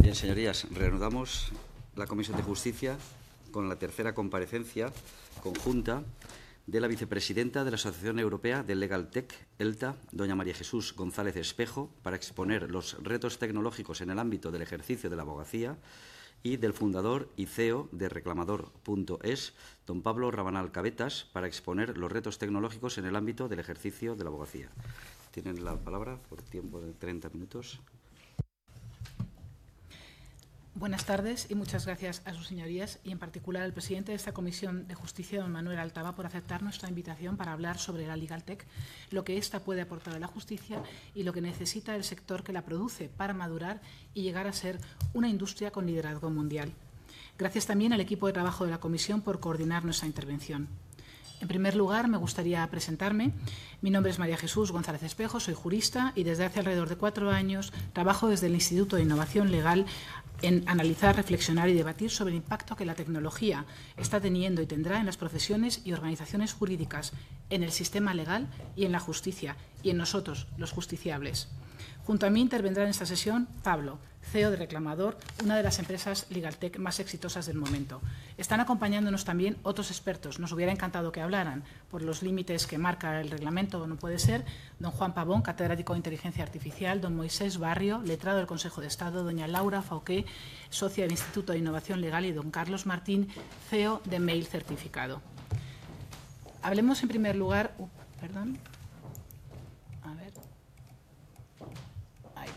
Bien, señorías, reanudamos la Comisión de Justicia con la tercera comparecencia conjunta de la vicepresidenta de la Asociación Europea de Legal Tech, ELTA, doña María Jesús González Espejo, para exponer los retos tecnológicos en el ámbito del ejercicio de la abogacía, y del fundador y CEO de Reclamador.es, don Pablo Rabanal Cabetas, para exponer los retos tecnológicos en el ámbito del ejercicio de la abogacía. Tienen la palabra por tiempo de 30 minutos. Buenas tardes y muchas gracias a sus señorías y en particular al presidente de esta Comisión de Justicia, don Manuel Altaba, por aceptar nuestra invitación para hablar sobre la Legal Tech, lo que ésta puede aportar a la justicia y lo que necesita el sector que la produce para madurar y llegar a ser una industria con liderazgo mundial. Gracias también al equipo de trabajo de la Comisión por coordinar nuestra intervención. En primer lugar, me gustaría presentarme. Mi nombre es María Jesús González Espejo, soy jurista y desde hace alrededor de 4 años trabajo desde el Instituto de Innovación Legal en analizar, reflexionar y debatir sobre el impacto que la tecnología está teniendo y tendrá en las profesiones y organizaciones jurídicas, en el sistema legal y en la justicia, y en nosotros, los justiciables. Junto a mí intervendrá en esta sesión Pablo, CEO de Reclamador, una de las empresas Legal Tech más exitosas del momento. Están acompañándonos también otros expertos. Nos hubiera encantado que hablaran. Por los límites que marca el reglamento no puede ser. Don Juan Pavón, catedrático de Inteligencia Artificial, don Moisés Barrio, letrado del Consejo de Estado, doña Laura Fauqué, socia del Instituto de Innovación Legal, y don Carlos Martín, CEO de Mail Certificado. Hablemos en primer lugar...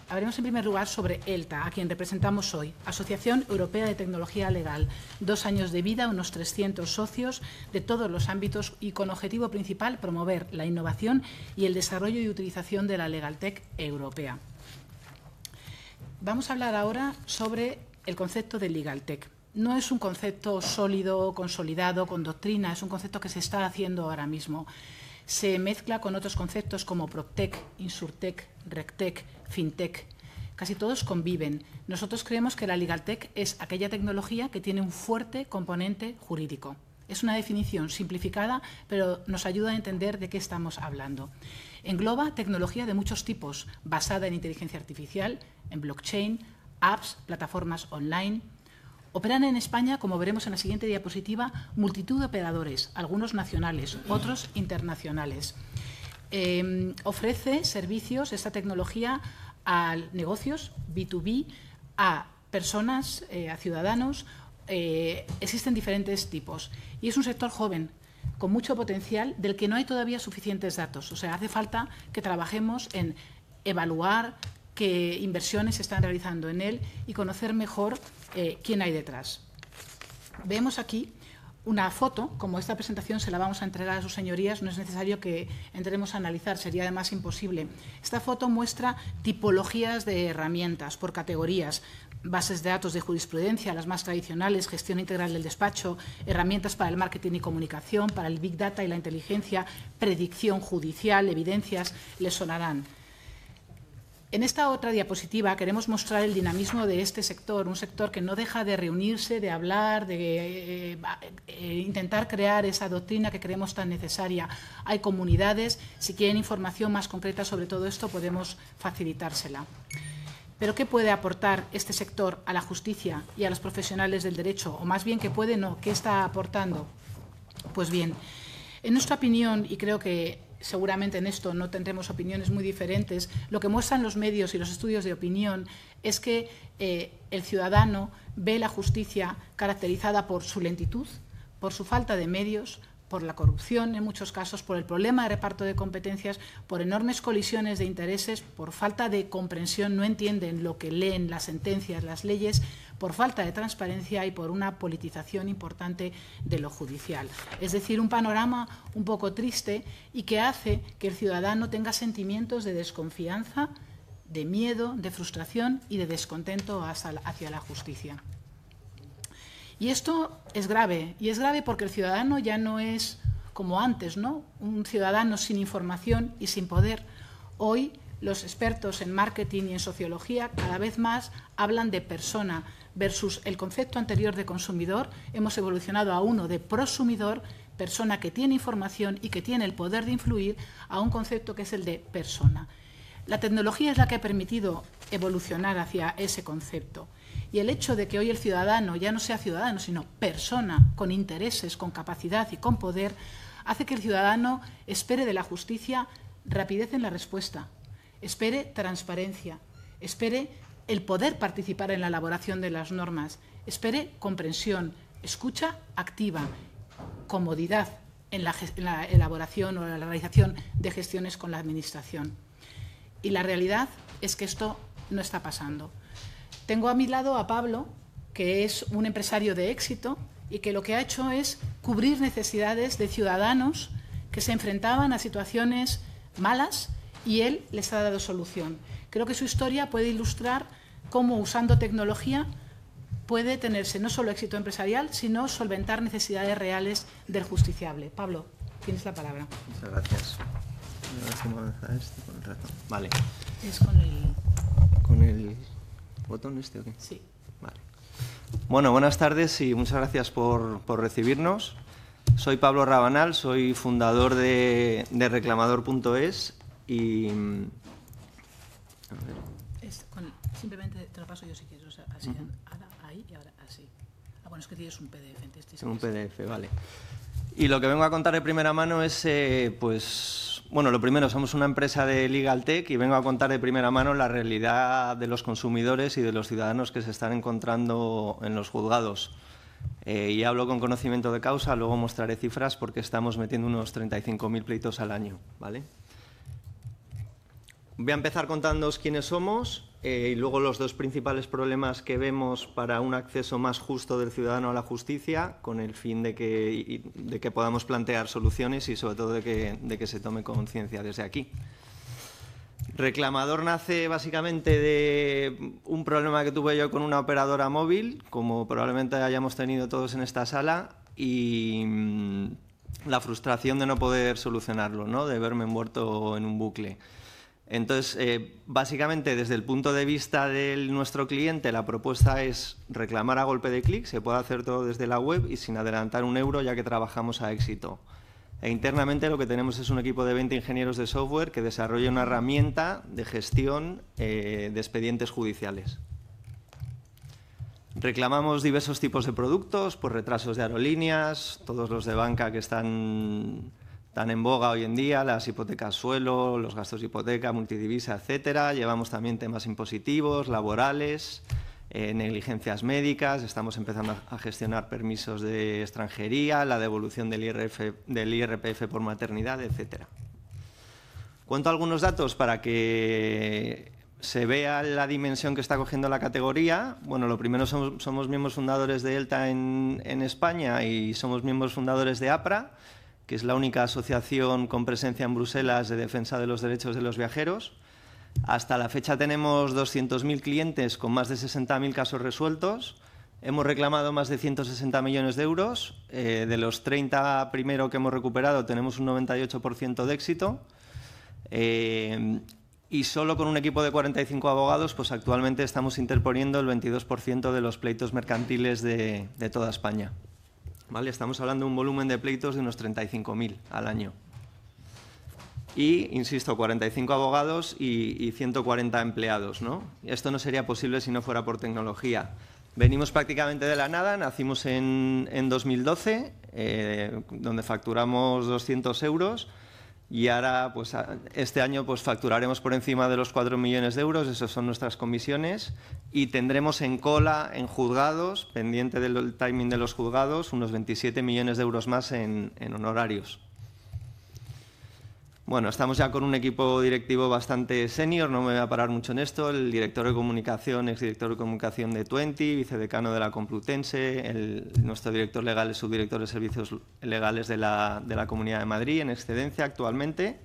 Hablaremos en primer lugar sobre ELTA, a quien representamos hoy, Asociación Europea de Tecnología Legal. 2 años de vida, unos 300 socios de todos los ámbitos y con objetivo principal promover la innovación y el desarrollo y utilización de la Legal Tech europea. Vamos a hablar ahora sobre el concepto de Legal Tech. No es un concepto sólido, consolidado, con doctrina, es un concepto que se está haciendo ahora mismo. Se mezcla con otros conceptos como PropTech, InsurTech, RegTech, FinTech. Casi todos conviven. Nosotros creemos que la Legal Tech es aquella tecnología que tiene un fuerte componente jurídico. Es una definición simplificada, pero nos ayuda a entender de qué estamos hablando. Engloba tecnología de muchos tipos, basada en inteligencia artificial, en blockchain, apps, plataformas online. Operan en España, como veremos en la siguiente diapositiva, multitud de operadores, algunos nacionales, otros internacionales. Ofrece servicios, esta tecnología, a negocios, B2B, a personas, a ciudadanos. Existen diferentes tipos. Y es un sector joven, con mucho potencial, del que no hay todavía suficientes datos. O sea, hace falta que trabajemos en evaluar qué inversiones se están realizando en él y conocer mejor quién hay detrás. Vemos aquí una foto. Como esta presentación se la vamos a entregar a sus señorías, no es necesario que entremos a analizar, sería además imposible. Esta foto muestra tipologías de herramientas por categorías, bases de datos de jurisprudencia, las más tradicionales, gestión integral del despacho, herramientas para el marketing y comunicación, para el Big Data y la inteligencia, predicción judicial, evidencias, les sonarán. En esta otra diapositiva queremos mostrar el dinamismo de este sector, un sector que no deja de reunirse, de hablar, de intentar crear esa doctrina que creemos tan necesaria. Hay comunidades, si quieren información más concreta sobre todo esto podemos facilitársela. Pero ¿qué puede aportar este sector a la justicia y a los profesionales del derecho? O más bien, ¿qué puede no? ¿Qué está aportando? Pues bien, en nuestra opinión, y creo que seguramente en esto no tendremos opiniones muy diferentes, lo que muestran los medios y los estudios de opinión es que el ciudadano ve la justicia caracterizada por su lentitud, por su falta de medios, por la corrupción en muchos casos, por el problema de reparto de competencias, por enormes colisiones de intereses, por falta de comprensión, no entienden lo que leen las sentencias, las leyes, por falta de transparencia y por una politización importante de lo judicial. Es decir, un panorama un poco triste y que hace que el ciudadano tenga sentimientos de desconfianza, de miedo, de frustración y de descontento hacia la justicia. Y esto es grave, y es grave porque el ciudadano ya no es como antes, ¿no? Un ciudadano sin información y sin poder. Hoy los expertos en marketing y en sociología cada vez más hablan de persona versus el concepto anterior de consumidor. Hemos evolucionado a uno de prosumidor, persona que tiene información y que tiene el poder de influir, a un concepto que es el de persona. La tecnología es la que ha permitido evolucionar hacia ese concepto. Y el hecho de que hoy el ciudadano ya no sea ciudadano, sino persona con intereses, con capacidad y con poder, hace que el ciudadano espere de la justicia rapidez en la respuesta, espere transparencia, espere el poder participar en la elaboración de las normas, espere comprensión, escucha activa, comodidad en la elaboración o la realización de gestiones con la Administración. Y la realidad es que esto no está pasando. Tengo a mi lado a Pablo, que es un empresario de éxito y que lo que ha hecho es cubrir necesidades de ciudadanos que se enfrentaban a situaciones malas y él les ha dado solución. Creo que su historia puede ilustrar cómo, usando tecnología, puede tenerse no solo éxito empresarial, sino solventar necesidades reales del justiciable. Pablo, tienes la palabra. Muchas gracias. A ver cómo avanza esto con el ratón. Vale. Es con el... ¿Con el botón este o qué? Sí. Vale. Bueno, buenas tardes y muchas gracias por recibirnos. Soy Pablo Rabanal, soy fundador de reclamador.es y... A ver. Simplemente te lo paso yo si quieres, o sea, así, ahora ahí y ahora así. Ah, bueno, es que tienes un PDF. Entonces un PDF, vale. Y lo que vengo a contar de primera mano es, pues, bueno, lo primero, somos una empresa de Legal Tech y vengo a contar de primera mano la realidad de los consumidores y de los ciudadanos que se están encontrando en los juzgados. Y hablo con conocimiento de causa, luego mostraré cifras porque estamos metiendo unos 35.000 pleitos al año, ¿vale? Voy a empezar contándoos quiénes somos y luego los dos principales problemas que vemos para un acceso más justo del ciudadano a la justicia, con el fin de que podamos plantear soluciones y sobre todo de que se tome conciencia desde aquí. Reclamador nace básicamente de un problema que tuve yo con una operadora móvil, como probablemente hayamos tenido todos en esta sala, y la frustración de no poder solucionarlo, ¿no? De verme envuelto en un bucle. Entonces, básicamente, desde el punto de vista de nuestro cliente, la propuesta es reclamar a golpe de clic, se puede hacer todo desde la web y sin adelantar un euro, ya que trabajamos a éxito. E internamente lo que tenemos es un equipo de 20 ingenieros de software que desarrolla una herramienta de gestión de expedientes judiciales. Reclamamos diversos tipos de productos, pues retrasos de aerolíneas, todos los de banca que están tan en boga hoy en día, las hipotecas suelo, los gastos de hipoteca, multidivisa, etcétera. Llevamos también temas impositivos, laborales, negligencias médicas, estamos empezando a gestionar permisos de extranjería, la devolución del IRPF por maternidad, etcétera. Cuento algunos datos para que se vea la dimensión que está cogiendo la categoría. Bueno, lo primero, somos miembros fundadores de ELTA en España y somos miembros fundadores de APRA, que es la única asociación con presencia en Bruselas de defensa de los derechos de los viajeros. Hasta la fecha tenemos 200.000 clientes con más de 60.000 casos resueltos. Hemos reclamado más de 160 millones de euros. De los 30 primero que hemos recuperado tenemos un 98% de éxito. Y solo con un equipo de 45 abogados, pues actualmente estamos interponiendo el 22% de los pleitos mercantiles de toda España. ¿Vale? Estamos hablando de un volumen de pleitos de unos 35.000 al año. Y, insisto, 45 abogados y 140 empleados, ¿no? Esto no sería posible si no fuera por tecnología. Venimos prácticamente de la nada, nacimos en 2012, donde facturamos 200 euros y ahora, pues, este año pues, facturaremos por encima de los 4 millones de euros, esas son nuestras comisiones, y tendremos en cola, en juzgados, pendiente del timing de los juzgados, unos 27 millones de euros más en honorarios. Bueno, estamos ya con un equipo directivo bastante senior, no me voy a parar mucho en esto, el director de comunicación, exdirector de comunicación de Tuenti, vicedecano de la Complutense, nuestro director legal es subdirector de servicios legales de la Comunidad de Madrid, en excedencia actualmente.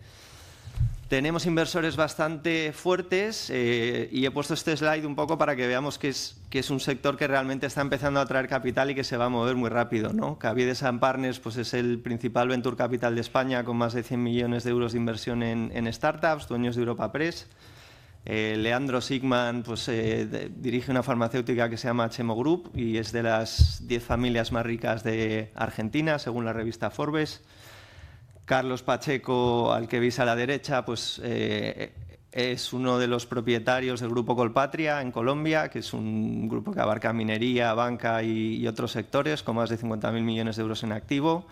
Tenemos inversores bastante fuertes y he puesto este slide un poco para que veamos que es un sector que realmente está empezando a atraer capital y que se va a mover muy rápido, ¿no? Caviedes & Partners pues es el principal venture capital de España con más de 100 millones de euros de inversión en startups, dueños de Europa Press. Leandro Sigman pues, dirige una farmacéutica que se llama Chemo Group y es de las 10 familias más ricas de Argentina, según la revista Forbes. Carlos Pacheco, al que veis a la derecha, pues es uno de los propietarios del Grupo Colpatria en Colombia, que es un grupo que abarca minería, banca y otros sectores, con más de 50.000 millones de euros en activo.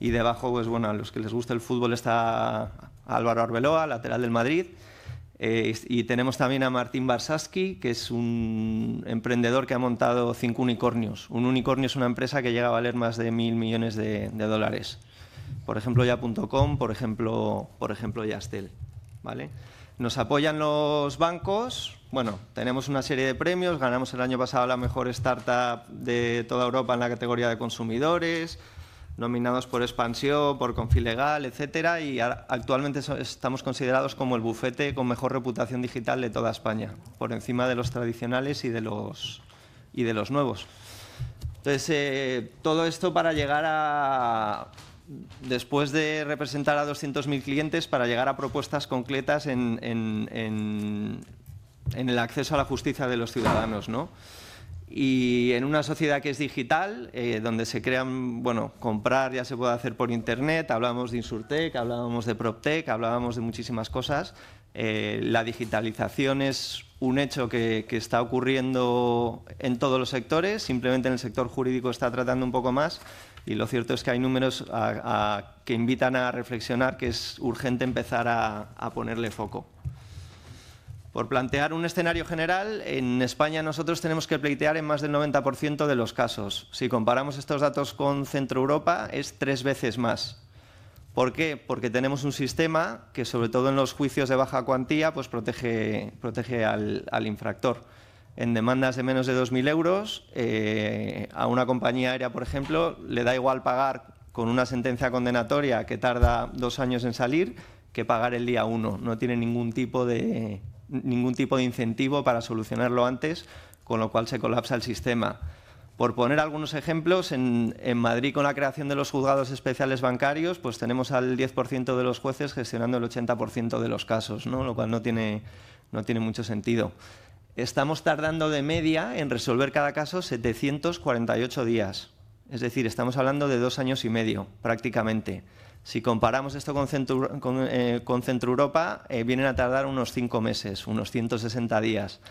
Y debajo, pues bueno, a los que les gusta el fútbol está Álvaro Arbeloa, lateral del Madrid. Y tenemos también a Martín Barsaski, que es un emprendedor que ha montado 5 unicornios. Un unicornio es una empresa que llega a valer más de 1.000 millones de dólares. Por ejemplo, ya.com, por ejemplo, Yastel, ¿vale? Nos apoyan los bancos. Bueno, tenemos una serie de premios. Ganamos el año pasado la mejor startup de toda Europa en la categoría de consumidores, nominados por Expansión, por Confilegal, etcétera, y actualmente estamos considerados como el bufete con mejor reputación digital de toda España, por encima de los tradicionales y de los nuevos. Entonces, todo esto para llegar a, después de representar a 200.000 clientes, para llegar a propuestas concretas en el acceso a la justicia de los ciudadanos, ¿no? Y en una sociedad que es digital, donde se crean, bueno, comprar ya se puede hacer por Internet, hablábamos de Insurtech, hablábamos de PropTech, hablábamos de muchísimas cosas. La digitalización es un hecho que está ocurriendo en todos los sectores, simplemente en el sector jurídico está tratando un poco más, y lo cierto es que hay números que invitan a reflexionar que es urgente empezar a ponerle foco. Por plantear un escenario general, en España nosotros tenemos que pleitear en más del 90% de los casos. Si comparamos estos datos con Centro Europa, es 3 veces más. ¿Por qué? Porque tenemos un sistema que, sobre todo en los juicios de baja cuantía, pues protege al infractor. En demandas de menos de 2.000 euros, a una compañía aérea, por ejemplo, le da igual pagar con una sentencia condenatoria que tarda 2 años en salir que pagar el día 1. No tiene ningún tipo de incentivo para solucionarlo antes, con lo cual se colapsa el sistema. Por poner algunos ejemplos, en Madrid, con la creación de los juzgados especiales bancarios, pues tenemos al 10% de los jueces gestionando el 80% de los casos, ¿no? Lo cual no tiene mucho sentido. Estamos tardando de media en resolver cada caso 748 días. Es decir, estamos hablando de 2 años y medio, prácticamente. Si comparamos esto con Centro Europa, vienen a tardar unos 5 meses, unos 160 días.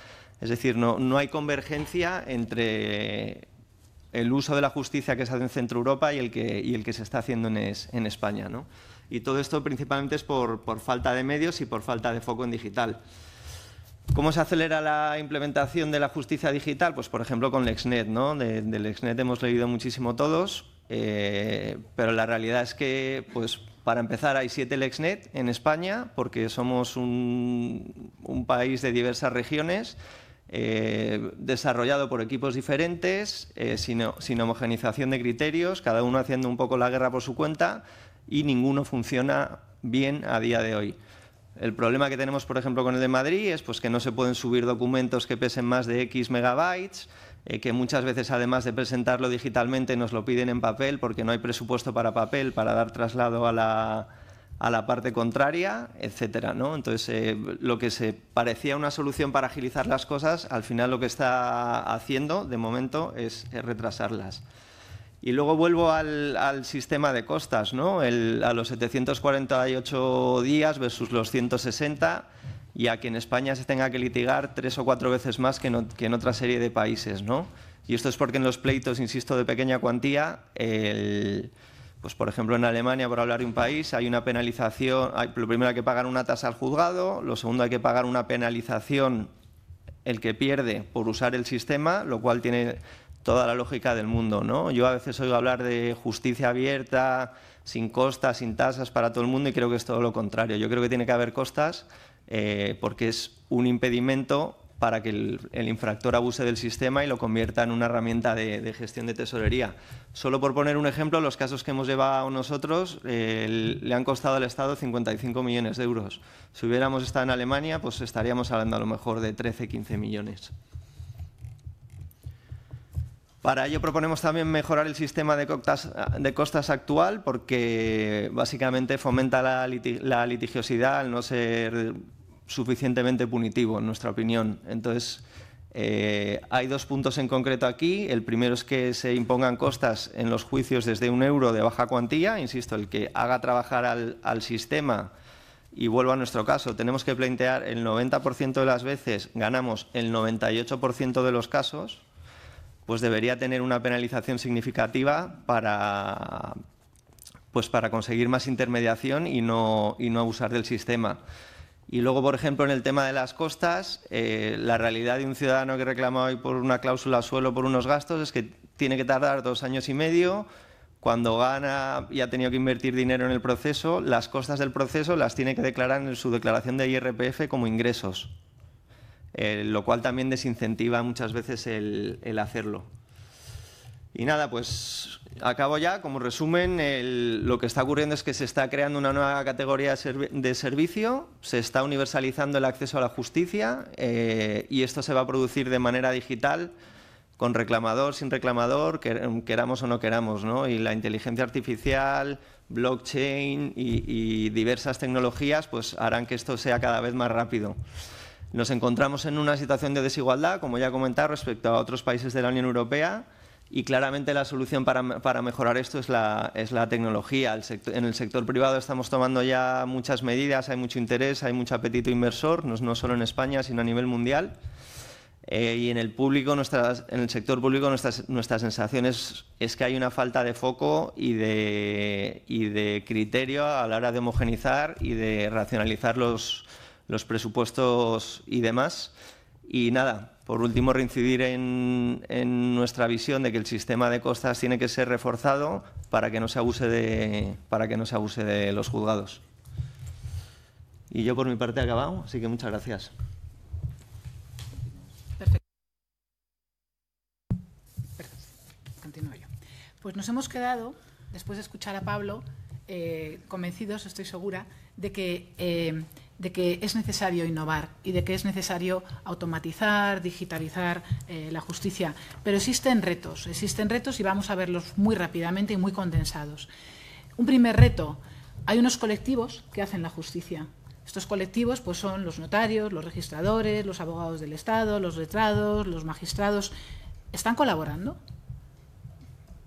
Es decir, no hay convergencia entre el uso de la justicia que se hace en Centro Europa y el que se está haciendo en España, ¿no? Y todo esto principalmente es por falta de medios y por falta de foco en digital. ¿Cómo se acelera la implementación de la justicia digital? Pues, por ejemplo, con LexNet, ¿no? De LexNet hemos leído muchísimo todos, pero la realidad es que, pues, para empezar, hay 7 LexNet en España, porque somos un país de diversas regiones, desarrollado por equipos diferentes, sin homogenización de criterios, cada uno haciendo un poco la guerra por su cuenta, y ninguno funciona bien a día de hoy. El problema que tenemos, por ejemplo, con el de Madrid es pues, que no se pueden subir documentos que pesen más de X megabytes, que muchas veces, además de presentarlo digitalmente, nos lo piden en papel porque no hay presupuesto para papel para dar traslado a la parte contraria, etcétera, ¿no? Entonces, lo que se parecía una solución para agilizar las cosas, al final lo que está haciendo, de momento, es retrasarlas. Y luego vuelvo al sistema de costas, ¿no? A los 748 días versus los 160, y a que en España se tenga que litigar 3 o 4 veces más que en otra serie de países, ¿no? Y esto es porque en los pleitos, insisto, de pequeña cuantía, pues por ejemplo en Alemania, por hablar de un país, hay una penalización, lo primero hay que pagar una tasa al juzgado, lo segundo hay que pagar una penalización el que pierde por usar el sistema, lo cual tiene toda la lógica del mundo, ¿no? Yo a veces oigo hablar de justicia abierta, sin costas, sin tasas para todo el mundo, y creo que es todo lo contrario. Yo creo que tiene que haber costas porque es un impedimento para que el infractor abuse del sistema y lo convierta en una herramienta de gestión de tesorería. Solo por poner un ejemplo, los casos que hemos llevado nosotros le han costado al Estado 55 millones de euros. Si hubiéramos estado en Alemania, pues estaríamos hablando a lo mejor de 13-15 millones. Para ello proponemos también mejorar el sistema de costas actual, porque básicamente fomenta la litigiosidad al no ser suficientemente punitivo, en nuestra opinión. Entonces, hay 2 puntos en concreto aquí. El primero es que se impongan costas en los juicios desde 1 euro de baja cuantía. Insisto, el que haga trabajar al sistema y vuelvo a nuestro caso, tenemos que pleitear el 90% de las veces, ganamos el 98% de los casos, pues debería tener una penalización significativa para conseguir más intermediación y no abusar del sistema. Y luego, por ejemplo, en el tema de las costas, la realidad de un ciudadano que reclama hoy por una cláusula suelo por unos gastos es que tiene que tardar 2 años y medio. Cuando gana y ha tenido que invertir dinero en el proceso, las costas del proceso las tiene que declarar en su declaración de IRPF como ingresos, lo cual también desincentiva muchas veces el hacerlo. Y nada, pues acabo ya. Como resumen, lo que está ocurriendo es que se está creando una nueva categoría de servicio, se está universalizando el acceso a la justicia y esto se va a producir de manera digital, con reclamador, sin reclamador, queramos o no queramos, ¿no? Y la inteligencia artificial, blockchain y diversas tecnologías pues harán que esto sea cada vez más rápido. Nos encontramos en una situación de desigualdad, como ya he comentado, respecto a otros países de la Unión Europea, y claramente la solución para mejorar esto es la tecnología. En el sector privado estamos tomando ya muchas medidas, hay mucho interés, hay mucho apetito inversor, no solo en España, sino a nivel mundial. Y en el sector público nuestra sensación es que hay una falta de foco y de criterio a la hora de homogeneizar y de racionalizar los presupuestos y demás. Y nada, por último, reincidir en nuestra visión de que el sistema de costas tiene que ser reforzado para que no se abuse de los juzgados. Y yo por mi parte he acabado, así que muchas gracias. Continúo yo. Pues nos hemos quedado, después de escuchar a Pablo, convencidos, estoy segura, de que es necesario innovar y de que es necesario automatizar, digitalizar la justicia. Pero existen retos y vamos a verlos muy rápidamente y muy condensados. Un primer reto, hay unos colectivos que hacen la justicia. Estos colectivos pues, son los notarios, los registradores, los abogados del Estado, los letrados, los magistrados. ¿Están colaborando?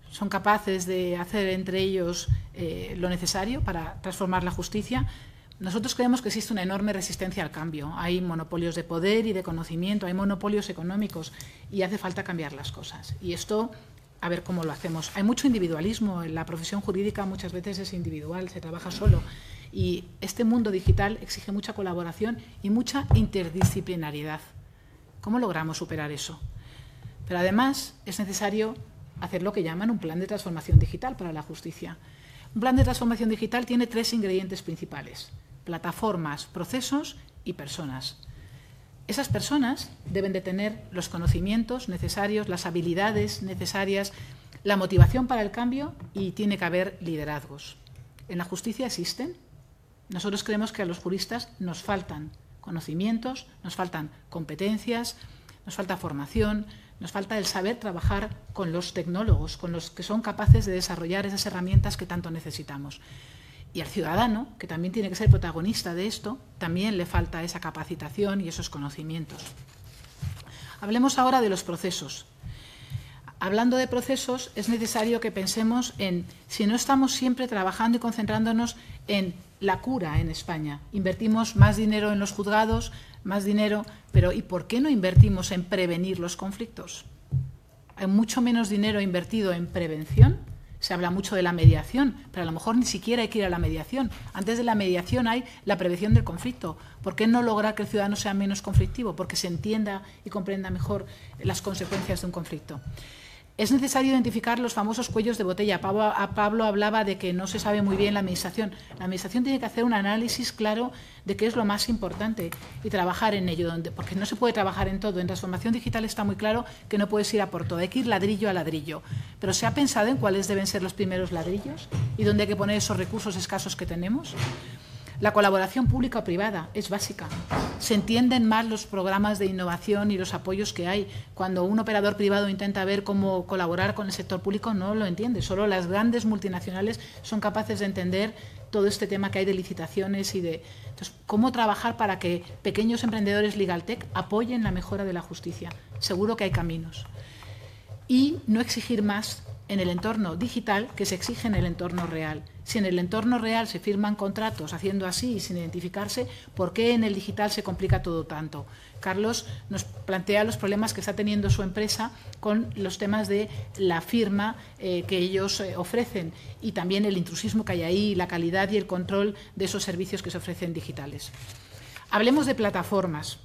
¿Son capaces de hacer entre ellos lo necesario para transformar la justicia? Nosotros creemos que existe una enorme resistencia al cambio. Hay monopolios de poder y de conocimiento, hay monopolios económicos y hace falta cambiar las cosas. Y esto, a ver cómo lo hacemos. Hay mucho individualismo. En la profesión jurídica muchas veces es individual, se trabaja solo. Y este mundo digital exige mucha colaboración y mucha interdisciplinariedad. ¿Cómo logramos superar eso? Pero además es necesario hacer lo que llaman un plan de transformación digital para la justicia. Un plan de transformación digital tiene 3 ingredientes principales: plataformas, procesos y personas. Esas personas deben de tener los conocimientos necesarios, las habilidades necesarias, la motivación para el cambio y tiene que haber liderazgos. ¿En la justicia existen? Nosotros creemos que a los juristas nos faltan conocimientos, nos faltan competencias, nos falta formación, nos falta el saber trabajar con los tecnólogos, con los que son capaces de desarrollar esas herramientas que tanto necesitamos. Y al ciudadano, que también tiene que ser protagonista de esto, también le falta esa capacitación y esos conocimientos. Hablemos ahora de los procesos. Hablando de procesos, es necesario que pensemos en si no estamos siempre trabajando y concentrándonos en la cura en España. Invertimos más dinero en los juzgados, más dinero, pero ¿y por qué no invertimos en prevenir los conflictos? Hay mucho menos dinero invertido en prevención. Se habla mucho de la mediación, pero a lo mejor ni siquiera hay que ir a la mediación. Antes de la mediación hay la prevención del conflicto. ¿Por qué no lograr que el ciudadano sea menos conflictivo? Porque se entienda y comprenda mejor las consecuencias de un conflicto. Es necesario identificar los famosos cuellos de botella. Pablo hablaba de que no se sabe muy bien la Administración. La Administración tiene que hacer un análisis claro de qué es lo más importante y trabajar en ello, porque no se puede trabajar en todo. En transformación digital está muy claro que no puedes ir a por todo, hay que ir ladrillo a ladrillo. Pero ¿se ha pensado en cuáles deben ser los primeros ladrillos y dónde hay que poner esos recursos escasos que tenemos? La colaboración pública o privada es básica. Se entienden más los programas de innovación y los apoyos que hay. Cuando un operador privado intenta ver cómo colaborar con el sector público, no lo entiende. Solo las grandes multinacionales son capaces de entender todo este tema que hay de licitaciones y de... Entonces, ¿cómo trabajar para que pequeños emprendedores LegalTech apoyen la mejora de la justicia? Seguro que hay caminos. Y no exigir más en el entorno digital que se exige en el entorno real. Si en el entorno real se firman contratos haciendo así y sin identificarse, ¿por qué en el digital se complica todo tanto? Carlos nos plantea los problemas que está teniendo su empresa con los temas de la firma que ellos ofrecen y también el intrusismo que hay ahí, la calidad y el control de esos servicios que se ofrecen digitales. Hablemos de plataformas.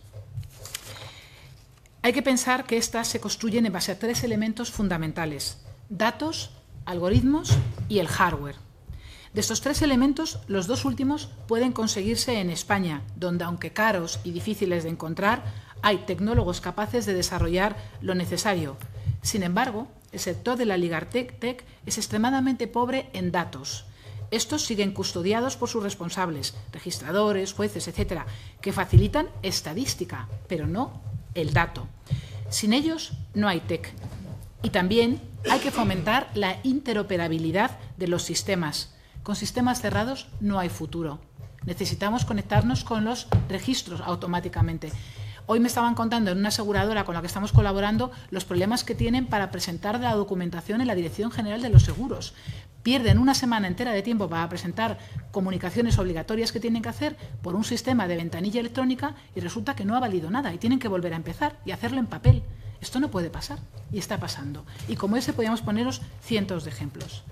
Hay que pensar que estas se construyen en base a 3 elementos fundamentales: datos, algoritmos y el hardware. De estos 3 elementos, los 2 últimos pueden conseguirse en España, donde, aunque caros y difíciles de encontrar, hay tecnólogos capaces de desarrollar lo necesario. Sin embargo, el sector de la Legaltech es extremadamente pobre en datos. Estos siguen custodiados por sus responsables, registradores, jueces, etcétera, que facilitan estadística, pero no el dato. Sin ellos no hay tech. Y también hay que fomentar la interoperabilidad de los sistemas. Con sistemas cerrados no hay futuro. Necesitamos conectarnos con los registros automáticamente. Hoy me estaban contando en una aseguradora con la que estamos colaborando los problemas que tienen para presentar la documentación en la Dirección General de los Seguros. Pierden una semana entera de tiempo para presentar comunicaciones obligatorias que tienen que hacer por un sistema de ventanilla electrónica y resulta que no ha valido nada y tienen que volver a empezar y hacerlo en papel. Esto no puede pasar y está pasando. Y como ese podríamos poneros cientos de ejemplos.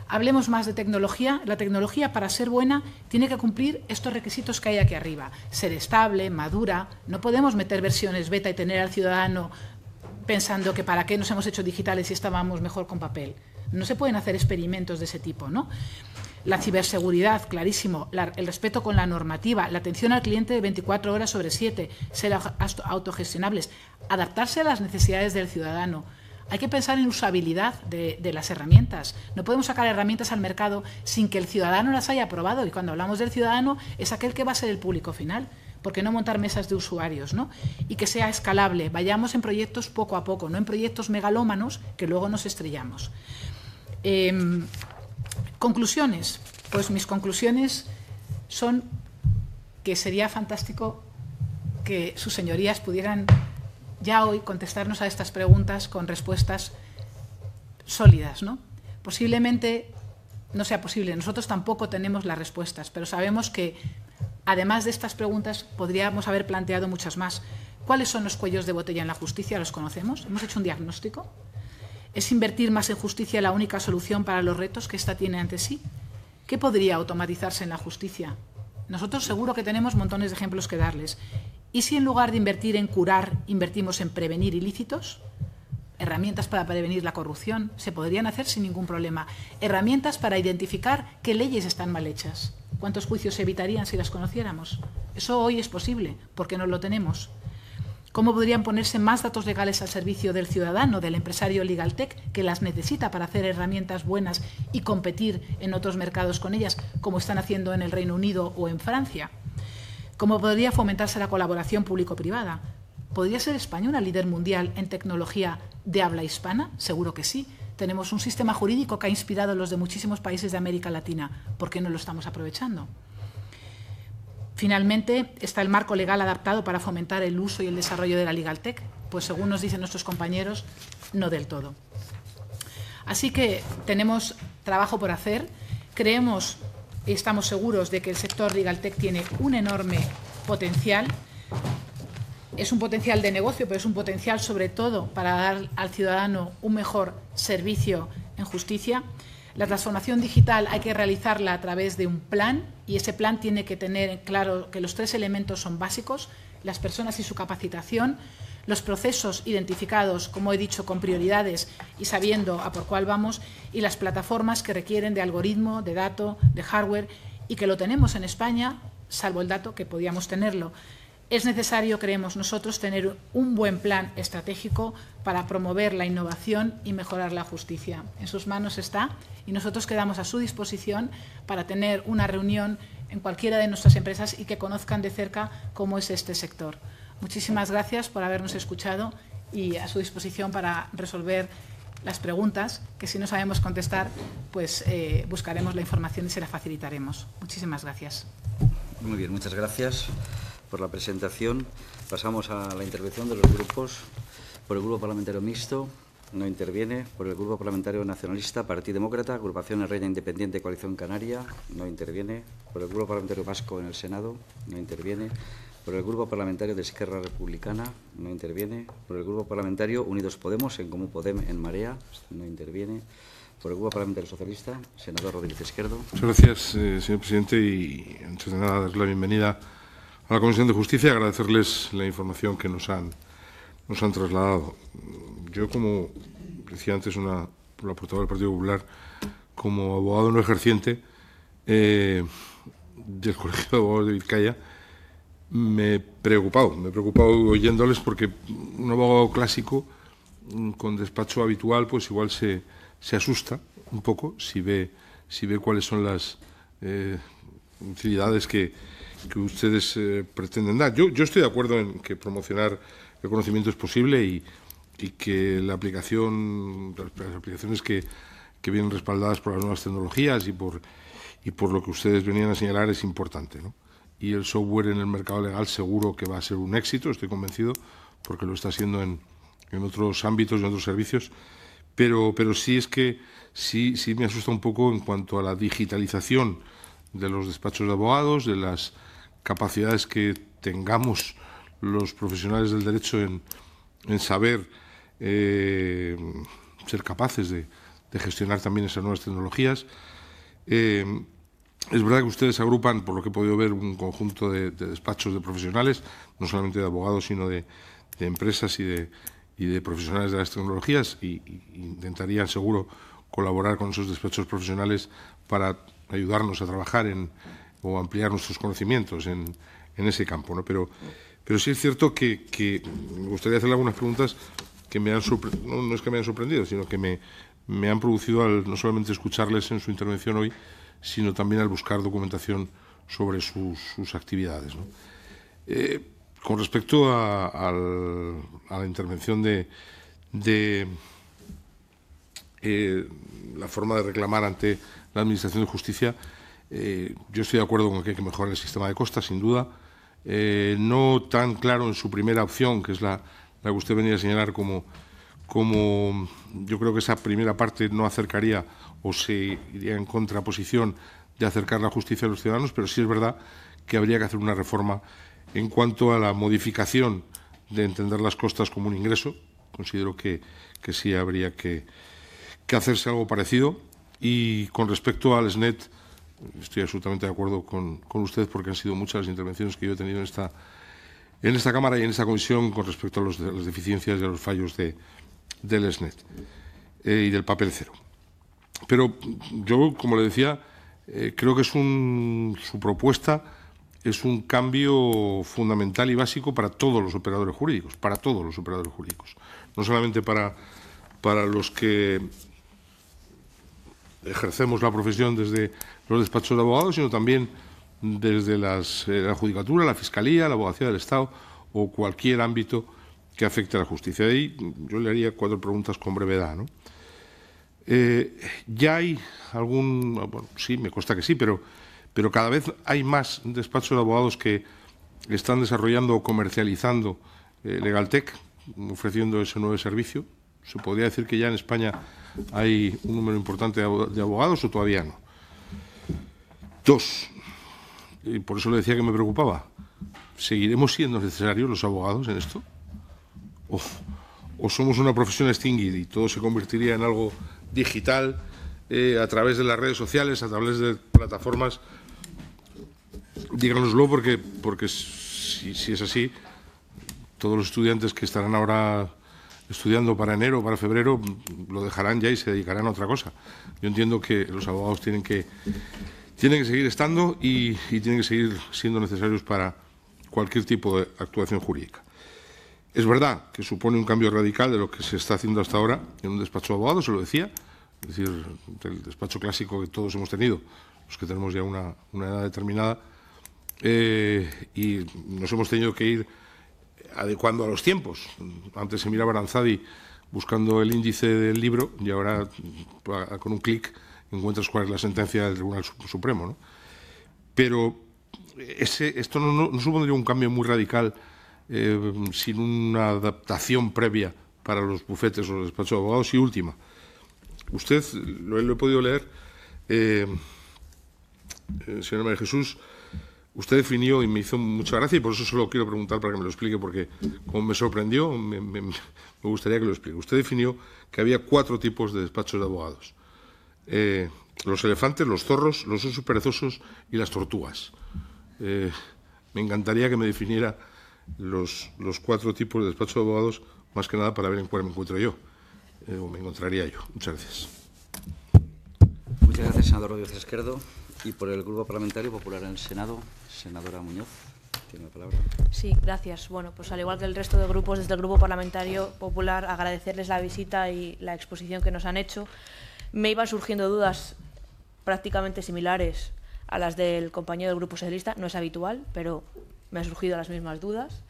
Hablemos más de tecnología. La tecnología, para ser buena, tiene que cumplir estos requisitos que hay aquí arriba. Ser estable, madura. No podemos meter versiones beta y tener al ciudadano pensando que para qué nos hemos hecho digitales si estábamos mejor con papel. No se pueden hacer experimentos de ese tipo, ¿no? La ciberseguridad, clarísimo. El respeto con la normativa. La atención al cliente de 24 horas sobre 7. Ser autogestionables. Adaptarse a las necesidades del ciudadano. Hay que pensar en usabilidad de las herramientas. No podemos sacar herramientas al mercado sin que el ciudadano las haya probado. Y cuando hablamos del ciudadano es aquel que va a ser el público final. ¿Por qué no montar mesas de usuarios, ¿no? Y que sea escalable. Vayamos en proyectos poco a poco, no en proyectos megalómanos que luego nos estrellamos. Conclusiones. Pues mis conclusiones son que sería fantástico que sus señorías pudieran ya hoy contestarnos a estas preguntas con respuestas sólidas, ¿no? Posiblemente no sea posible, nosotros tampoco tenemos las respuestas, pero sabemos que además de estas preguntas podríamos haber planteado muchas más. ¿Cuáles son los cuellos de botella en la justicia? ¿Los conocemos? ¿Hemos hecho un diagnóstico? ¿Es invertir más en justicia la única solución para los retos que ésta tiene ante sí? ¿Qué podría automatizarse en la justicia? Nosotros seguro que tenemos montones de ejemplos que darles. ¿Y si en lugar de invertir en curar, invertimos en prevenir ilícitos? Herramientas para prevenir la corrupción se podrían hacer sin ningún problema. Herramientas para identificar qué leyes están mal hechas. ¿Cuántos juicios se evitarían si las conociéramos? Eso hoy es posible, porque no lo tenemos. ¿Cómo podrían ponerse más datos legales al servicio del ciudadano, del empresario Legaltech, que las necesita para hacer herramientas buenas y competir en otros mercados con ellas, como están haciendo en el Reino Unido o en Francia? ¿Cómo podría fomentarse la colaboración público-privada? ¿Podría ser España una líder mundial en tecnología de habla hispana? Seguro que sí. Tenemos un sistema jurídico que ha inspirado a los de muchísimos países de América Latina. ¿Por qué no lo estamos aprovechando? Finalmente, ¿está el marco legal adaptado para fomentar el uso y el desarrollo de la Legaltech? Pues según nos dicen nuestros compañeros, no del todo. Así que tenemos trabajo por hacer. Creemos y estamos seguros de que el sector Legaltech tiene un enorme potencial. Es un potencial de negocio, pero es un potencial sobre todo para dar al ciudadano un mejor servicio en justicia. La transformación digital hay que realizarla a través de un plan y ese plan tiene que tener claro que los 3 elementos son básicos: las personas y su capacitación, los procesos identificados, como he dicho, con prioridades y sabiendo a por cuál vamos, y las plataformas que requieren de algoritmo, de dato, de hardware, y que lo tenemos en España, salvo el dato que podíamos tenerlo. Es necesario, creemos nosotros, tener un buen plan estratégico para promover la innovación y mejorar la justicia. En sus manos está y nosotros quedamos a su disposición para tener una reunión en cualquiera de nuestras empresas y que conozcan de cerca cómo es este sector. Muchísimas gracias por habernos escuchado y a su disposición para resolver las preguntas, que si no sabemos contestar, pues buscaremos la información y se la facilitaremos. Muchísimas gracias. Muy bien, muchas gracias por la presentación. Pasamos a la intervención de los grupos. Por el Grupo Parlamentario Mixto, No interviene. Por el Grupo Parlamentario Nacionalista, Partido Demócrata, Agrupación Reina Independiente, Coalición Canaria. No interviene. Por el Grupo Parlamentario Vasco en el Senado. No interviene. Por el Grupo Parlamentario de Esquerra Republicana. No interviene. Por el Grupo Parlamentario Unidos Podemos, en Comú Podem, en Marea. No interviene. Por el Grupo Parlamentario Socialista, senador Rodríguez Izquierdo. Muchas gracias, señor presidente. Y antes de nada, darle la bienvenida a la Comisión de Justicia y agradecerles la información que nos han trasladado. Yo, como decía antes la portavoz del Partido Popular, como abogado no ejerciente del Colegio de Abogados de Vizcaya, me he preocupado oyéndoles, porque un abogado clásico con despacho habitual pues igual se asusta un poco si ve cuáles son las utilidades que ustedes pretenden dar. Yo estoy de acuerdo en que promocionar el conocimiento es posible y que las aplicaciones que vienen respaldadas por las nuevas tecnologías y por lo que ustedes venían a señalar es importante, ¿no? Y el software en el mercado legal seguro que va a ser un éxito, estoy convencido, porque lo está haciendo en otros ámbitos y en otros servicios, pero sí es que sí me asusta un poco en cuanto a la digitalización de los despachos de abogados, de las capacidades que tengamos los profesionales del derecho en saber ser capaces de gestionar también esas nuevas tecnologías. Es verdad que ustedes agrupan, por lo que he podido ver, un conjunto de despachos de profesionales, no solamente de abogados, sino de empresas y de profesionales de las tecnologías, y intentarían seguro colaborar con esos despachos profesionales para ayudarnos a trabajar o ampliar nuestros conocimientos en ese campo, ¿no? Pero sí es cierto que me gustaría hacerle algunas preguntas que me han sorprendido, no es que me hayan sorprendido, sino que me han producido al no solamente escucharles en su intervención hoy, sino también al buscar documentación sobre sus actividades, ¿no? Con respecto a la intervención de la forma de reclamar ante la Administración de Justicia, yo estoy de acuerdo con que hay que mejorar el sistema de costas, sin duda. No tan claro en su primera opción, que es la que usted venía a señalar, como yo creo que esa primera parte no acercaría o se iría en contraposición de acercar la justicia a los ciudadanos, pero sí es verdad que habría que hacer una reforma en cuanto a la modificación de entender las costas como un ingreso. Considero que sí habría que hacerse algo parecido. Y con respecto al SNET, estoy absolutamente de acuerdo con usted, porque han sido muchas las intervenciones que yo he tenido en esta Cámara y en esta comisión con respecto a las deficiencias y a los fallos del SNET y del papel cero. Pero yo, como le decía, creo que su propuesta es un cambio fundamental y básico para todos los operadores jurídicos, no solamente para los que ejercemos la profesión desde los despachos de abogados, sino también desde la Judicatura, la Fiscalía, la Abogacía del Estado o cualquier ámbito que afecte a la justicia. Ahí yo le haría 4 preguntas con brevedad, ¿no? Ya hay bueno, sí, me consta que sí, pero cada vez hay más despachos de abogados que están desarrollando o comercializando Legaltech, ofreciendo ese nuevo servicio. ¿Se podría decir que ya en España hay un número importante de abogados o todavía no? 2, y por eso le decía que me preocupaba, ¿seguiremos siendo necesarios los abogados en esto? ¿O somos una profesión extinguida y todo se convertiría en algo digital a través de las redes sociales, a través de plataformas? Díganoslo, porque si es así, todos los estudiantes que estarán ahora estudiando para enero o para febrero lo dejarán ya y se dedicarán a otra cosa. Yo entiendo que los abogados tienen que seguir estando y tienen que seguir siendo necesarios para cualquier tipo de actuación jurídica. Es verdad que supone un cambio radical de lo que se está haciendo hasta ahora en un despacho de abogados, se lo decía, es decir, del despacho clásico que todos hemos tenido, los que tenemos ya una edad determinada, y nos hemos tenido que ir adecuando a los tiempos. Antes se miraba Aranzadi buscando el índice del libro y ahora con un clic encuentras cuál es la sentencia del Tribunal Supremo, ¿no? Pero esto no supondría un cambio muy radical sin una adaptación previa para los bufetes o los despachos de abogados. Y última, usted, lo he podido leer, señora María Jesús, usted definió, y me hizo mucha gracia, y por eso solo quiero preguntar para que me lo explique, porque como me sorprendió, me gustaría que lo explique. Usted definió que había 4 tipos de despachos de abogados. Los elefantes, los zorros, los osos perezosos y las tortugas. Me encantaría que me definiera los 4 tipos de despachos de abogados, más que nada para ver en cuál me encuentro yo, o me encontraría yo. Muchas gracias. Muchas gracias, senador Rodríguez Esquerdo. Y por el Grupo Parlamentario Popular en el Senado, senadora Muñoz, tiene la palabra. Sí, gracias. Bueno, pues al igual que el resto de grupos, desde el Grupo Parlamentario Popular, agradecerles la visita y la exposición que nos han hecho. Me iban surgiendo dudas prácticamente similares a las del compañero del Grupo Socialista. No es habitual, pero me han surgido las mismas dudas.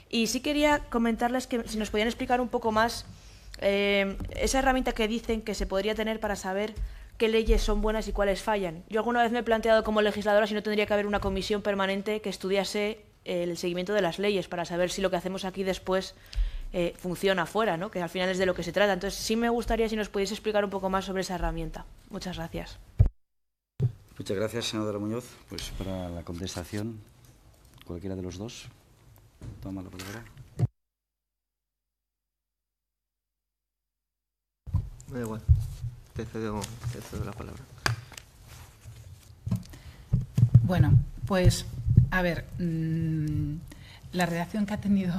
Y sí quería comentarles que si nos podían explicar un poco más esa herramienta que dicen que se podría tener para saber qué leyes son buenas y cuáles fallan. Yo alguna vez me he planteado como legisladora si no tendría que haber una comisión permanente que estudiase el seguimiento de las leyes para saber si lo que hacemos aquí después funciona fuera, ¿no? Que al final es de lo que se trata. Entonces sí me gustaría si nos pudiese explicar un poco más sobre esa herramienta. Muchas gracias. Muchas gracias, senadora Muñoz. Pues para la contestación, cualquiera de los dos. Toma la palabra. Me da igual. Te cedo la palabra. Bueno, pues, a ver, la reacción que ha tenido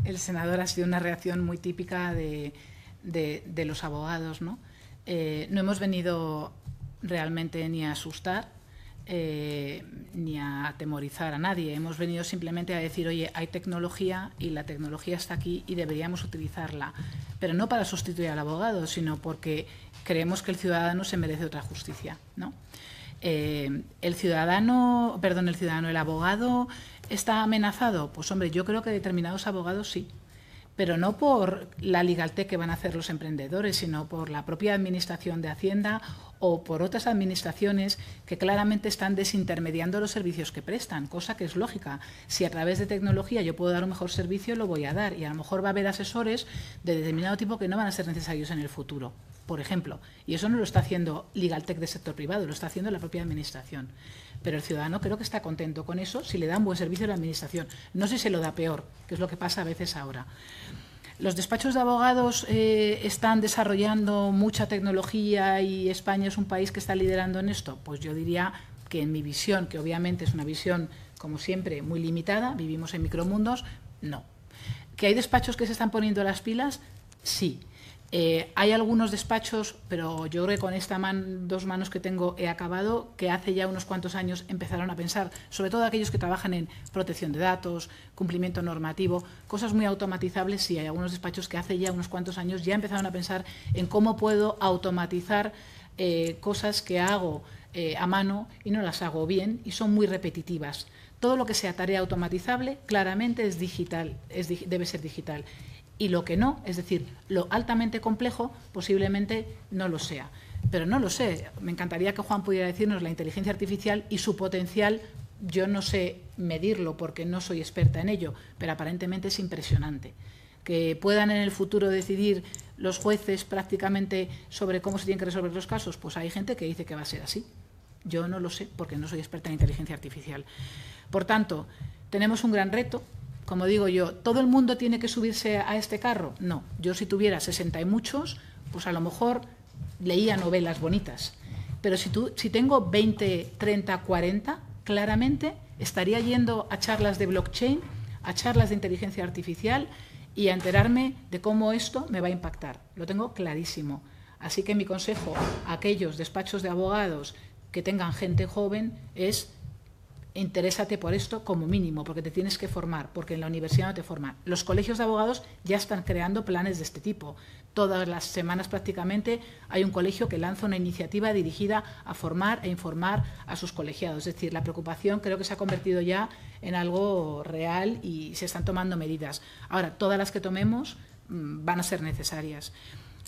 el senador ha sido una reacción muy típica de los abogados, ¿no? No hemos venido realmente ni a asustar ni a atemorizar a nadie. Hemos venido simplemente a decir, oye, hay tecnología y la tecnología está aquí y deberíamos utilizarla, pero no para sustituir al abogado, sino porque creemos que el ciudadano se merece otra justicia, ¿no? El abogado está amenazado. Pues hombre, yo creo que determinados abogados sí, pero no por la Legaltech que van a hacer los emprendedores, sino por la propia Administración de Hacienda o por otras administraciones que claramente están desintermediando los servicios que prestan, cosa que es lógica. Si a través de tecnología yo puedo dar un mejor servicio, lo voy a dar, y a lo mejor va a haber asesores de determinado tipo que no van a ser necesarios en el futuro, por ejemplo. Y eso no lo está haciendo Legaltech del sector privado, lo está haciendo la propia Administración. Pero el ciudadano creo que está contento con eso si le da un buen servicio a la Administración. No sé si se lo da peor, que es lo que pasa a veces ahora. ¿Los despachos de abogados están desarrollando mucha tecnología y España es un país que está liderando en esto? Pues yo diría que en mi visión, que obviamente es una visión, como siempre, muy limitada, vivimos en micromundos, no. ¿Que hay despachos que se están poniendo las pilas? Sí. Hay algunos despachos, pero yo creo que con estas 2 manos que tengo he acabado, que hace ya unos cuantos años empezaron a pensar, sobre todo aquellos que trabajan en protección de datos, cumplimiento normativo, cosas muy automatizables. Sí, hay algunos despachos que hace ya unos cuantos años ya empezaron a pensar en cómo puedo automatizar cosas que hago a mano y no las hago bien y son muy repetitivas. Todo lo que sea tarea automatizable claramente es digital, debe ser digital. Y lo que no, es decir, lo altamente complejo, posiblemente no lo sea. Pero no lo sé. Me encantaría que Juan pudiera decirnos la inteligencia artificial y su potencial. Yo no sé medirlo porque no soy experta en ello, pero aparentemente es impresionante. Que puedan en el futuro decidir los jueces prácticamente sobre cómo se tienen que resolver los casos, pues hay gente que dice que va a ser así. Yo no lo sé porque no soy experta en inteligencia artificial. Por tanto, tenemos un gran reto. Como digo yo, ¿todo el mundo tiene que subirse a este carro? No. Yo si tuviera 60 y muchos, pues a lo mejor leía novelas bonitas. Pero si tengo 20, 30, 40, claramente estaría yendo a charlas de blockchain, a charlas de inteligencia artificial y a enterarme de cómo esto me va a impactar. Lo tengo clarísimo. Así que mi consejo a aquellos despachos de abogados que tengan gente joven es: interésate por esto como mínimo, porque te tienes que formar, porque en la universidad no te forman. Los colegios de abogados ya están creando planes de este tipo. Todas las semanas prácticamente hay un colegio que lanza una iniciativa dirigida a formar e informar a sus colegiados. Es decir, la preocupación creo que se ha convertido ya en algo real y se están tomando medidas. Ahora, todas las que tomemos van a ser necesarias.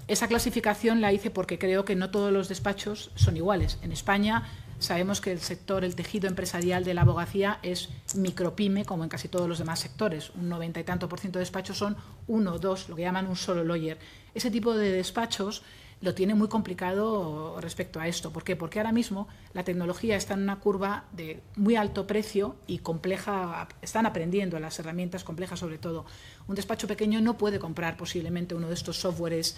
Esa clasificación la hice porque creo que no todos los despachos son iguales. En España Sabemos que el sector, el tejido empresarial de la abogacía es micropyme, como en casi todos los demás sectores. Un 90 y tanto % de despachos son 1 o 2, lo que llaman un solo lawyer. Ese tipo de despachos lo tiene muy complicado respecto a esto. ¿Por qué? Porque ahora mismo la tecnología está en una curva de muy alto precio y compleja, están aprendiendo las herramientas complejas sobre todo. Un despacho pequeño no puede comprar posiblemente uno de estos softwares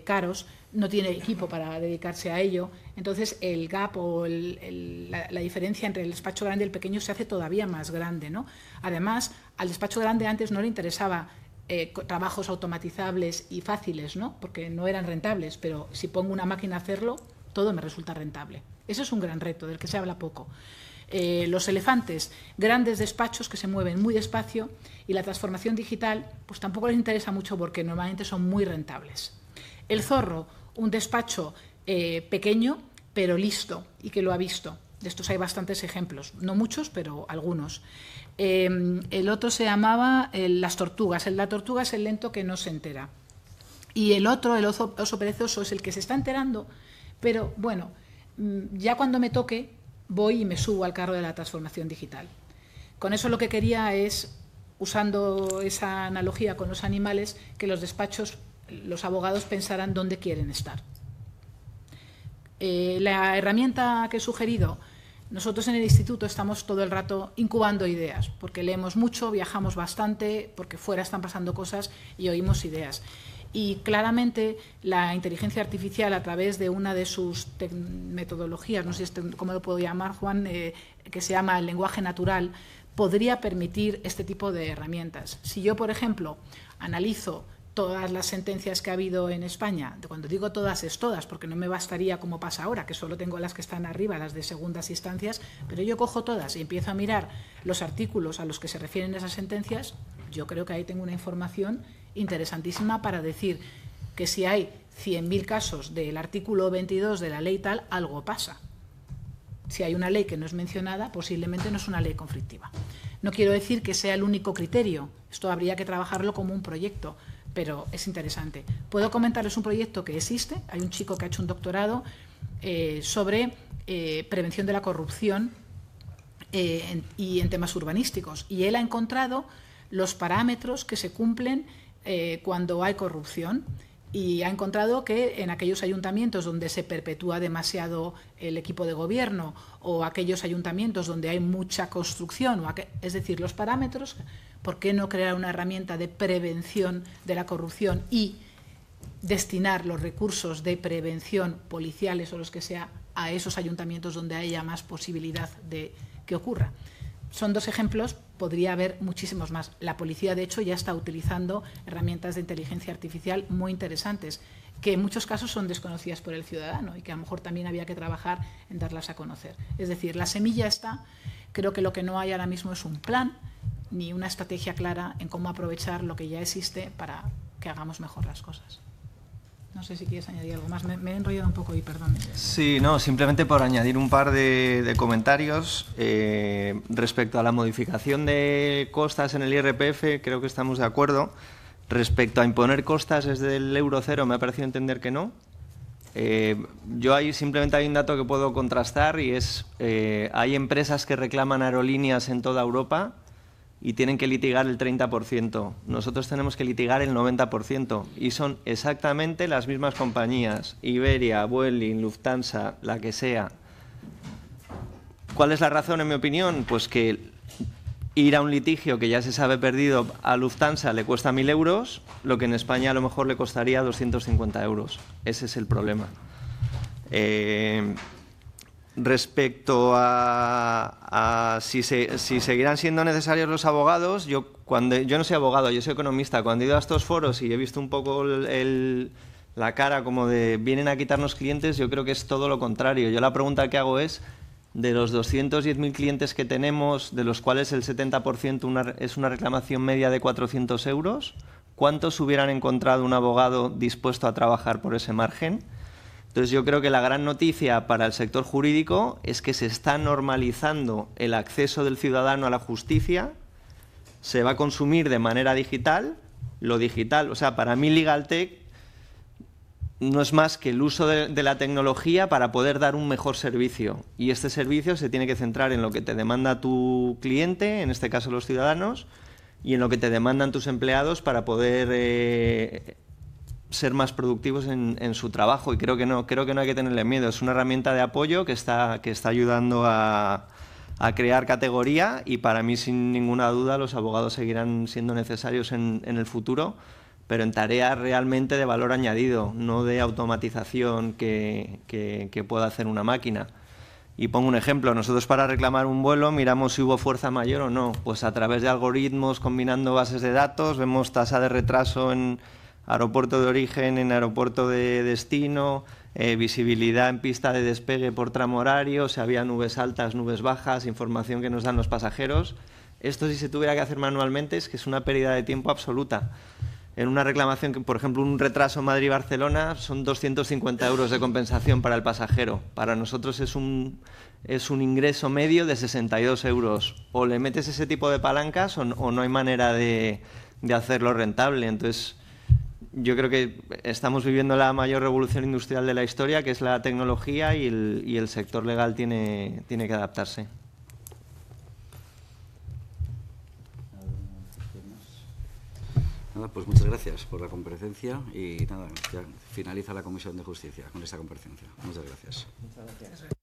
caros, no tiene equipo para dedicarse a ello, entonces el gap o la diferencia entre el despacho grande y el pequeño se hace todavía más grande, ¿no? Además, al despacho grande antes no le interesaba trabajos automatizables y fáciles, ¿no? Porque no eran rentables, pero si pongo una máquina a hacerlo, todo me resulta rentable. Ese es un gran reto del que se habla poco. Los elefantes, grandes despachos que se mueven muy despacio, y la transformación digital pues tampoco les interesa mucho porque normalmente son muy rentables. El zorro, un despacho pequeño pero listo y que lo ha visto. De estos hay bastantes ejemplos, no muchos, pero algunos. El otro se llamaba las tortugas. La tortuga es el lento que no se entera. Y el otro, el oso perezoso, es el que se está enterando, pero bueno, ya cuando me toque voy y me subo al carro de la transformación digital. Con eso lo que quería es, usando esa analogía con los animales, que los despachos, los abogados pensaran dónde quieren estar. La herramienta que he sugerido, nosotros en el instituto estamos todo el rato incubando ideas, porque leemos mucho, viajamos bastante, porque fuera están pasando cosas y oímos ideas. Y claramente la inteligencia artificial, a través de una de sus metodologías, no sé cómo lo puedo llamar, Juan, que se llama el lenguaje natural, podría permitir este tipo de herramientas. Si yo, por ejemplo, analizo todas las sentencias que ha habido en España, cuando digo todas es todas, porque no me bastaría como pasa ahora, que solo tengo las que están arriba, las de segundas instancias, pero yo cojo todas y empiezo a mirar los artículos a los que se refieren esas sentencias, yo creo que ahí tengo una información interesantísima para decir que si hay 100.000 casos del artículo 22 de la ley tal, algo pasa. Si hay una ley que no es mencionada, posiblemente no es una ley conflictiva. No quiero decir que sea el único criterio, esto habría que trabajarlo como un proyecto, pero es interesante. Puedo comentarles un proyecto que existe, hay un chico que ha hecho un doctorado sobre prevención de la corrupción y en temas urbanísticos, y él ha encontrado los parámetros que se cumplen cuando hay corrupción, y ha encontrado que en aquellos ayuntamientos donde se perpetúa demasiado el equipo de gobierno, o aquellos ayuntamientos donde hay mucha construcción, es decir, los parámetros, ¿por qué no crear una herramienta de prevención de la corrupción y destinar los recursos de prevención policiales o los que sea a esos ayuntamientos donde haya más posibilidad de que ocurra? Son dos ejemplos, podría haber muchísimos más. La policía, de hecho, ya está utilizando herramientas de inteligencia artificial muy interesantes, que en muchos casos son desconocidas por el ciudadano y que a lo mejor también había que trabajar en darlas a conocer. Es decir, la semilla está, creo que lo que no hay ahora mismo es un plan ni una estrategia clara en cómo aprovechar lo que ya existe para que hagamos mejor las cosas. No sé si quieres añadir algo más. Me he enrollado un poco y perdón. Sí, no, simplemente por añadir un par de comentarios. Respecto a la modificación de costas en el IRPF, creo que estamos de acuerdo. Respecto a imponer costas desde el euro cero, me ha parecido entender que no. Yo ahí simplemente hay un dato que puedo contrastar y es, hay empresas que reclaman aerolíneas en toda Europa y tienen que litigar el 30%. Nosotros tenemos que litigar el 90% y son exactamente las mismas compañías, Iberia, Vueling, Lufthansa, la que sea. ¿Cuál es la razón, en mi opinión? Pues que ir a un litigio que ya se sabe perdido a Lufthansa le cuesta 1.000 euros, lo que en España a lo mejor le costaría 250 euros. Ese es el problema. Respecto a si seguirán siendo necesarios los abogados, yo no soy abogado, yo soy economista. Cuando he ido a estos foros y he visto un poco la cara como de vienen a quitarnos clientes, yo creo que es todo lo contrario. Yo la pregunta que hago es, de los 210.000 clientes que tenemos, de los cuales el 70% es una reclamación media de 400 euros, ¿cuántos hubieran encontrado un abogado dispuesto a trabajar por ese margen? Entonces yo creo que la gran noticia para el sector jurídico es que se está normalizando el acceso del ciudadano a la justicia, se va a consumir de manera digital, lo digital, o sea, para mí LegalTech no es más que el uso de la tecnología para poder dar un mejor servicio. Y este servicio se tiene que centrar en lo que te demanda tu cliente, en este caso los ciudadanos, y en lo que te demandan tus empleados para poder ser más productivos en su trabajo. Y creo que no hay que tenerle miedo. Es una herramienta de apoyo que está ayudando a crear categoría, y para mí, sin ninguna duda, los abogados seguirán siendo necesarios en el futuro, pero en tareas realmente de valor añadido, no de automatización que pueda hacer una máquina. Y pongo un ejemplo: nosotros para reclamar un vuelo miramos si hubo fuerza mayor o no. Pues a través de algoritmos, combinando bases de datos, vemos tasa de retraso en aeropuerto de origen, en aeropuerto de destino, visibilidad en pista de despegue por tramo horario, si había nubes altas, nubes bajas, información que nos dan los pasajeros. Esto, si se tuviera que hacer manualmente, es que es una pérdida de tiempo absoluta. En una reclamación, que, por ejemplo, un retraso Madrid-Barcelona, son 250 euros de compensación para el pasajero. Para nosotros es un ingreso medio de 62 euros. O le metes ese tipo de palancas o no hay manera de hacerlo rentable. Entonces, yo creo que estamos viviendo la mayor revolución industrial de la historia, que es la tecnología, y el sector legal tiene que adaptarse. Nada, pues muchas gracias por la comparecencia, y nada, ya finaliza la Comisión de Justicia con esta comparecencia. Muchas gracias. Muchas gracias.